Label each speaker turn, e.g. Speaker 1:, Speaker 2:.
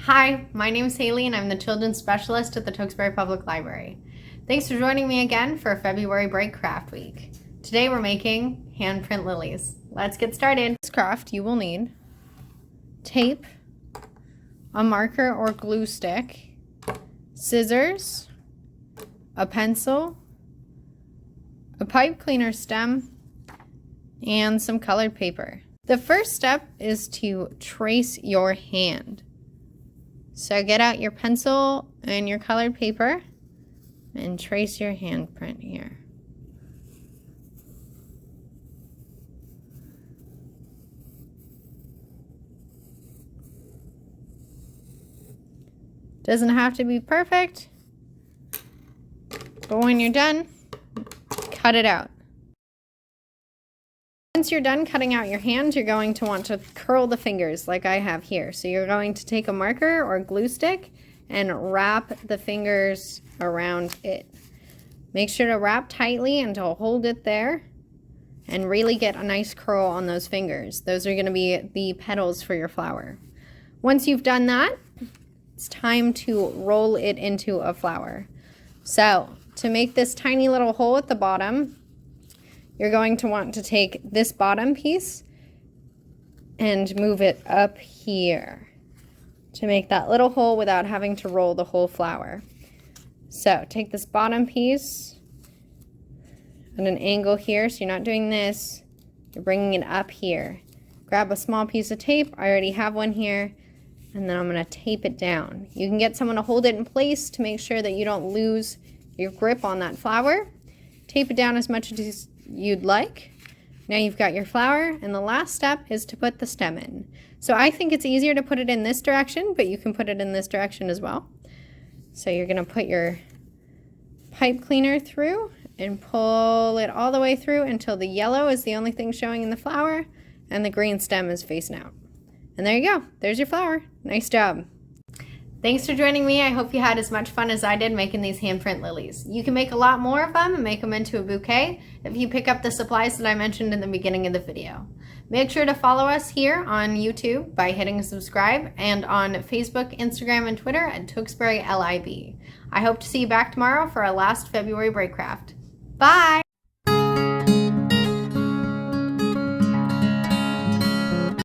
Speaker 1: Hi, my name is Haley and I'm the Children's Specialist at the Tewksbury Public Library. Thanks for joining me again for February Break Craft Week. Today we're making handprint lilies. Let's get started. For this craft you will need tape, a marker or glue stick, scissors, a pencil, a pipe cleaner stem, and some colored paper. The first step is to trace your hand. So get out your pencil and your colored paper and trace your handprint here. Doesn't have to be perfect, but when you're done, cut it out. Once you're done cutting out your hand, you're going to want to curl the fingers like I have here. So you're going to take a marker or glue stick and wrap the fingers around it. Make sure to wrap tightly and to hold it there and really get a nice curl on those fingers. Those are going to be the petals for your flower. Once you've done that, it's time to roll it into a flower. So to make this tiny little hole at the bottom, you're going to want to take this bottom piece and move it up here to make that little hole without having to roll the whole flower. So take this bottom piece at an angle here, so you're not doing this, you're bringing it up here. Grab a small piece of tape, I already have one here, and then I'm going to tape it down. You can get someone to hold it in place to make sure that you don't lose your grip on that flower. Tape it down as much as you'd like. Now you've got your flower, and the last step is to put the stem in. So I think it's easier to put it in this direction, but you can put it in this direction as well. So you're going to put your pipe cleaner through and pull it all the way through until the yellow is the only thing showing in the flower and the green stem is facing out. And there you go. There's your flower. Nice job. Thanks for joining me. I hope you had as much fun as I did making these handprint lilies. You can make a lot more of them and make them into a bouquet if you pick up the supplies that I mentioned in the beginning of the video. Make sure to follow us here on YouTube by hitting subscribe and on Facebook, Instagram, and Twitter at Tewksbury LIB. I hope to see you back tomorrow for our last February break craft. Bye!